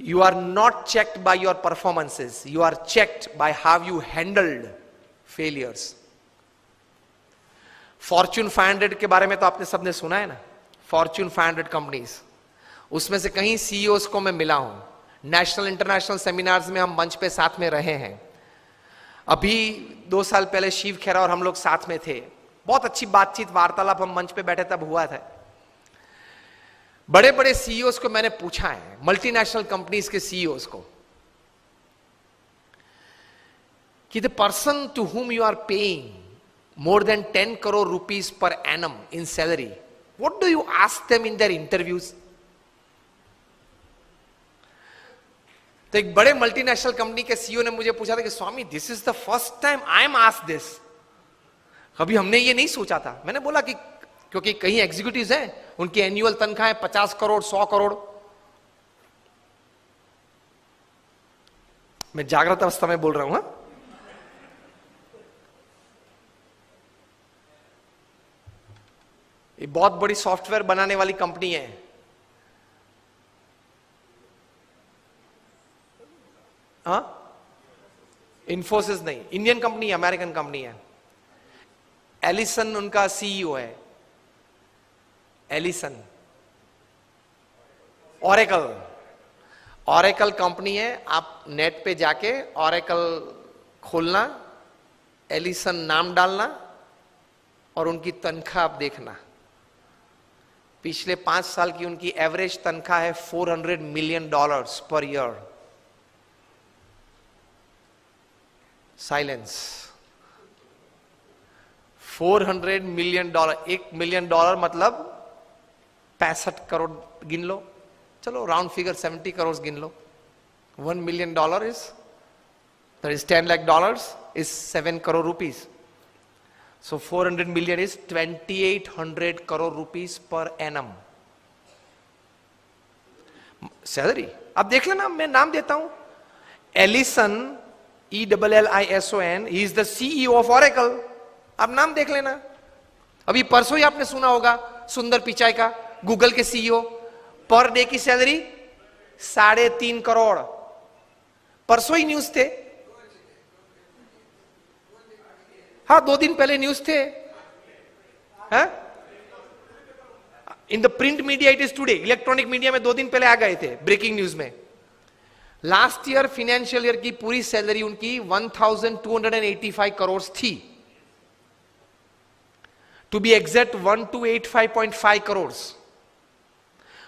You are not checked by your performances. You are checked by how you handled failures. Fortune 500 के बारे में तो आपने सबने सुना है ना, Fortune 500 कंपनीज, उसमें से कहीं सीईओज को मैं मिला हूं, नेशनल इंटरनेशनल सेमिनार्स में हम मंच पे साथ में रहे हैं। अभी 2 साल पहले शिव खेरा और हम लोग साथ में थे, बहुत अच्छी बातचीत वार्तालाप हम मंच पे बैठे तब हुआ था। बड़े बड़े सीईओज को मैंने पूछा है, मल्टीनेशनल कंपनीज के सीईओज को, कि the person to whom you are paying more than 10 crore rupees per annum in salary, what do you ask them in their interviews? तो एक बड़े मल्टीनेशनल कंपनी के सीईओ ने मुझे पूछा था कि Swami, this is the first time I am asked this, कभी हमने ये नहीं सोचा था। मैंने बोला कि क्योंकि कहीं एग्जीक्यूटिव्स हैं, उनकी एनुअल तनख्वाह 50 करोड़ 100 करोड़। मैं जागृत अवस्था में बोल रहा हूं। ये बहुत बड़ी सॉफ्टवेयर बनाने वाली कंपनी है, हाँ, इन्फोसिस नहीं, इंडियन कंपनी है, अमेरिकन कंपनी है। एलिसन उनका सीईओ है, एलिसन। ऑरेकल कंपनी है, आप नेट पे जाके ऑरेकल खोलना, एलिसन नाम डालना और उनकी तनख्वाह आप देखना। पिछले 5 साल की उनकी एवरेज तनख्वाह है $400 million per year. Silence. $400 million, $1 million मतलब 65 करोड़ गिन लो, चलो राउंड फिगर 70 करोड़ गिन लो। $1 million is, that is $10 lakh, is 7 crore rupees. So 400 million is 2800 crore rupees per annum salary. अब देख लेना, मैं नाम देता हूं, Allison, ELLISON, he is the CEO of Oracle। अब नाम देख लेना। अभी परसों ही आपने सुना होगा सुंदर पिचाई का, गूगल के सीईओ, पर डे की सैलरी 3.5 करोड़। परसों ही न्यूज थे, हाँ 2 दिन पहले न्यूज थे। In the print media it is today, electronic media में 2 दिन पहले आ गए थे ब्रेकिंग न्यूज में। लास्ट ईयर फाइनेंशियल ईयर की पूरी सैलरी उनकी 1285 करोड़ थी, टू बी एग्जैक्ट 1285.5 करोड़,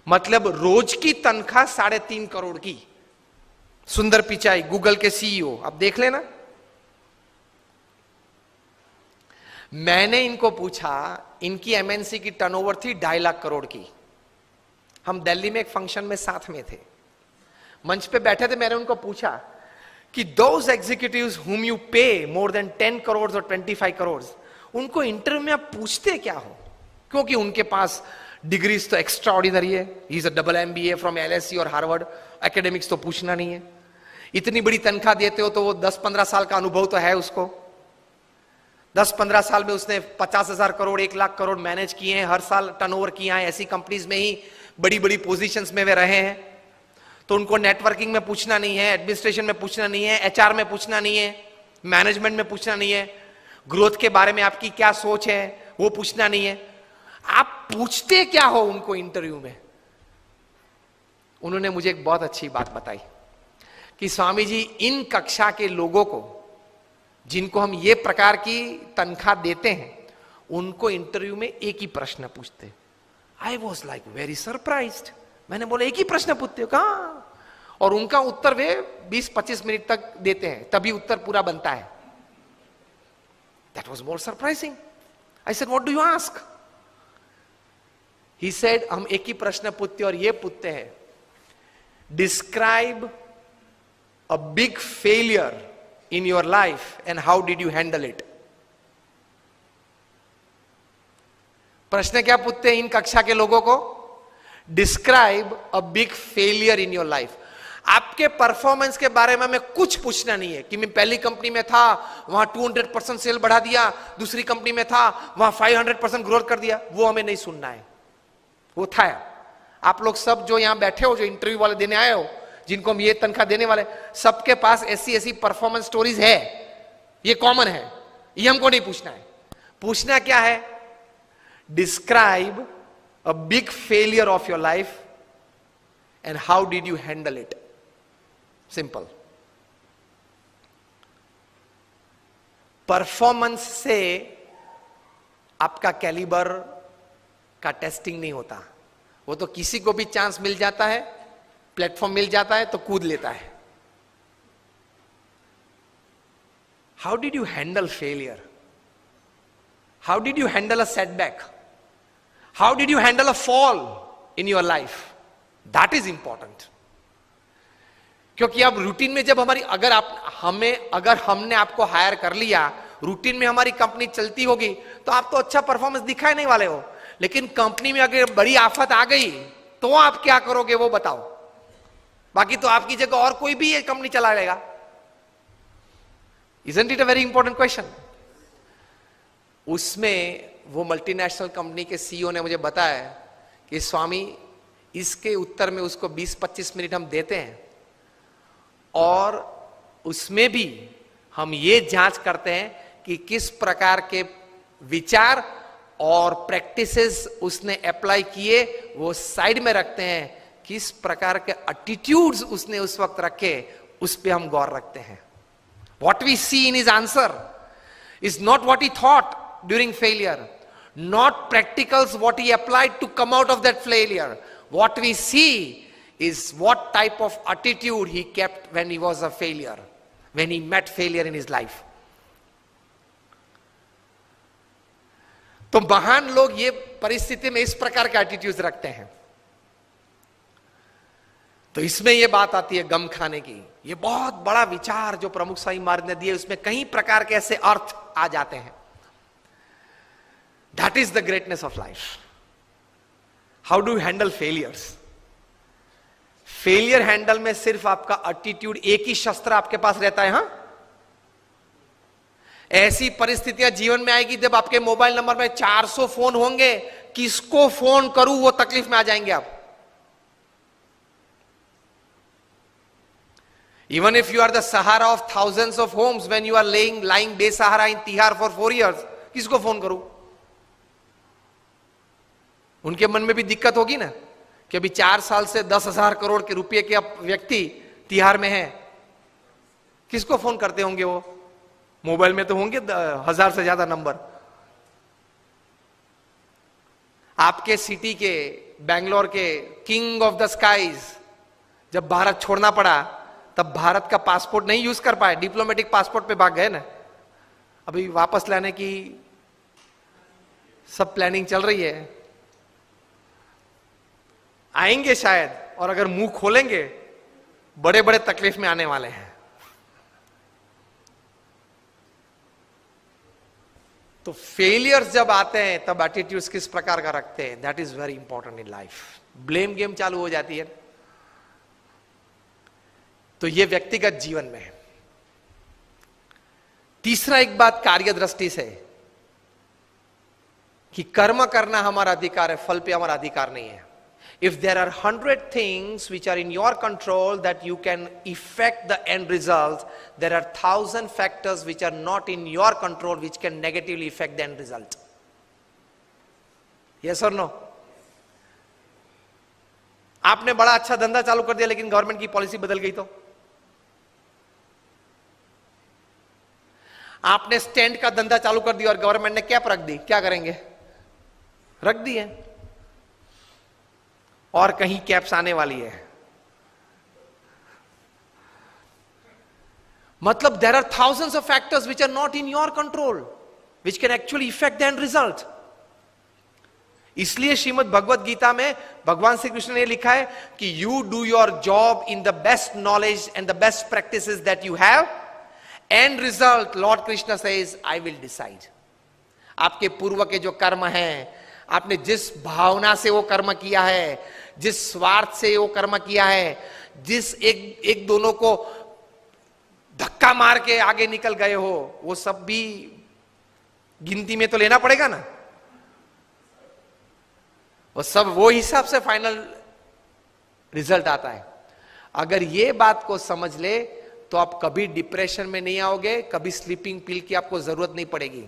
मतलब रोज की तनख्वाह 3.5 करोड़ की। सुंदर पिचाई, गूगल के सीईओ, अब देख लेना। मैंने इनको पूछा, इनकी एमएनसी की टर्नओवर थी 2.5 लाख करोड़ की। हम दिल्ली में एक फंक्शन में साथ में थे, मंच पे बैठे थे। मैंने उनको पूछा कि दोज एग्जीक्यूटिव्स हुम यू पे मोर देन 10 करोड़ और 25 करोड़, उनको इंटरव्यू में आप पूछते क्या हो? क्योंकि उनके पास डिग्रीज तो एक्स्ट्रा ऑर्डिनरी है, he is a double MBA from LSE और हार्वर्ड, एकेडमिक्स तो पूछना नहीं है। इतनी बड़ी तनख्वाह देते हो तो वो 10-15 साल का अनुभव तो है उसको। 10-15 साल में उसने 50,000 करोड़ 1 लाख करोड़ मैनेज किए हैं, हर साल टर्नओवर किया है, ऐसी कंपनीज में ही बड़ी बड़ी पोजीशंस में वे रहे हैं। तो उनको नेटवर्किंग में पूछना नहीं है, एडमिनिस्ट्रेशन में पूछना नहीं है, HR में पूछना नहीं है, मैनेजमेंट में पूछना नहीं है, ग्रोथ के बारे में आपकी क्या सोच है वो पूछना नहीं है। आप पूछते क्या हो उनको इंटरव्यू में? उन्होंने मुझे एक बहुत अच्छी बात बताई कि स्वामी जी, इन कक्षा के लोगों को, जिनको हम ये प्रकार की तनख्वाह देते हैं, उनको इंटरव्यू में एक ही प्रश्न पूछते। I was like very surprised. मैंने बोला एक ही प्रश्न पूछते हो? कहाँ? और उनका उत्तर वे 20-25 मिनट तक देते हैं, तभी उत्तर पूरा बनता है। That was more surprising. I said what do you ask? He said हम एक ही प्रश्न पूछते और ये पूछते हैं, describe a big failure in your life and how did you handle it? प्रश्न क्या पूछते हैं इन कक्षा के लोगों को? Describe a big failure in your life. आपके परफॉर्मेंस के बारे में हमें कुछ पूछना नहीं है कि मैं पहली कंपनी में था, वहां 200% सेल बढ़ा दिया, दूसरी कंपनी में था, वहां 500% ग्रोथ कर दिया, वो हमें नहीं सुनना है। वो था, आप लोग सब जो यहां बैठे हो, जो इंटरव्यू वाले देने आए हो, जिनको हम ये तनख्वाह देने वाले, सबके पास ऐसी ऐसी परफॉर्मेंस स्टोरीज है, ये कॉमन है, ये हमको नहीं पूछना है। पूछना क्या है? Describe a big failure of your life and how did you handle it. Simple. Performance से आपका कैलिबर का टेस्टिंग नहीं होता, वो तो किसी को भी चांस मिल जाता है, प्लेटफॉर्म मिल जाता है तो कूद लेता है। How did you handle failure? How did you handle a setback? How did you handle a fall in your life? That is important. क्योंकि अब रूटीन में जब हमारी, अगर हमने आपको हायर कर लिया, रूटीन में हमारी कंपनी चलती होगी, तो आप तो अच्छा परफॉर्मेंस दिखाए नहीं वाले हो। लेकिन कंपनी में अगर बड़ी आफत आ गई तो आप क्या करोगे वो बताओ। बाकी तो आपकी जगह और कोई भी ये कंपनी चला लेगा। Isn't it a very important question? उसमें वो मल्टीनेशनल कंपनी के सीईओ ने मुझे बताया कि स्वामी, इसके उत्तर में उसको 20-25 मिनट हम देते हैं और उसमें भी हम ये जांच करते हैं कि किस प्रकार के विचार और प्रैक्टिसेस उसने अप्लाई किए, वो साइड में रखते हैं, किस प्रकार के एटीट्यूड्स उसने उस वक्त रखे, उस पे हम गौर रखते हैं। What we see in his answer is not what he thought during failure, not practicals what he applied to come out of that failure. What we see is what type of attitude he kept when he was a failure, when he met failure in his life. तो महान लोग ये परिस्थिति में इस प्रकार के attitudes रखते हैं। तो इसमें यह बात आती है गम खाने की। ये बहुत बड़ा विचार जो प्रमुख स्वामी महाराज ने दिए, उसमें कई प्रकार के ऐसे अर्थ आ जाते हैं। That is the greatness of life. How do you handle failures? Failure handle में सिर्फ आपका एटीट्यूड, एक ही शस्त्र आपके पास रहता है। हां, ऐसी परिस्थितियां जीवन में आएगी जब आपके मोबाइल नंबर में 400 फोन होंगे, किसको फोन करूं वो तकलीफ में आ जाएंगे आप। Even if you are the Sahara of thousands of homes, when you are lying बेसहारा in तिहार for 4 years, किसको फोन करूं? उनके मन में भी दिक्कत होगी ना कि अभी 4 साल से 10,000 करोड़ के रुपए के व्यक्ति तिहार में है, किसको फोन करते होंगे वो? मोबाइल में तो होंगे 1000 से ज्यादा नंबर। आपके सिटी के, बेंगलोर के किंग ऑफ द स्काईज जब भारत छोड़ना पड़ा, तब भारत का पासपोर्ट नहीं यूज कर पाए, डिप्लोमेटिक पासपोर्ट पे भाग गए ना। अभी वापस लाने की सब प्लानिंग चल रही है, आएंगे शायद, और अगर मुंह खोलेंगे बड़े बड़े तकलीफ में आने वाले हैं। तो फेलियर्स जब आते हैं तब एटीट्यूड्स किस प्रकार का रखते हैं, that is very important in life. Blame game चालू हो जाती है। तो ये व्यक्तिगत जीवन में है। तीसरा एक बात कार्य दृष्टि से कि कर्म करना हमारा अधिकार है, फल पे हमारा अधिकार नहीं है। If there are 100 things which are in your control that you can affect the end result, there are 1,000 factors which are not in your control which can negatively affect the end result. Yes or no? आपने बड़ा अच्छा धंधा चालू कर दिया लेकिन government की policy बदल गई तो? आपने स्टैंड का धंधा चालू कर दिया और गवर्नमेंट ने कैप रख दी, क्या करेंगे? रख दी है, और कहीं कैप्स आने वाली है। मतलब there are thousands of factors which are not in your control which can actually effect the end result. इसलिए श्रीमद् भगवत गीता में भगवान श्री कृष्ण ने लिखा है कि you do your job in the best knowledge and the best practices that you have, and result Lord Krishna says I will decide. आपके पूर्व के जो कर्म हैं, आपने जिस भावना से वो कर्म किया है, जिस स्वार्थ से वो कर्म किया है, जिस एक दोनों को धक्का मार के आगे निकल गए हो, वो सब भी गिनती में तो लेना पड़ेगा ना। वो सब वो हिसाब से फाइनल रिजल्ट आता है। अगर ये बात को समझ ले तो आप कभी डिप्रेशन में नहीं आओगे, कभी स्लीपिंग पिल की आपको जरूरत नहीं पड़ेगी।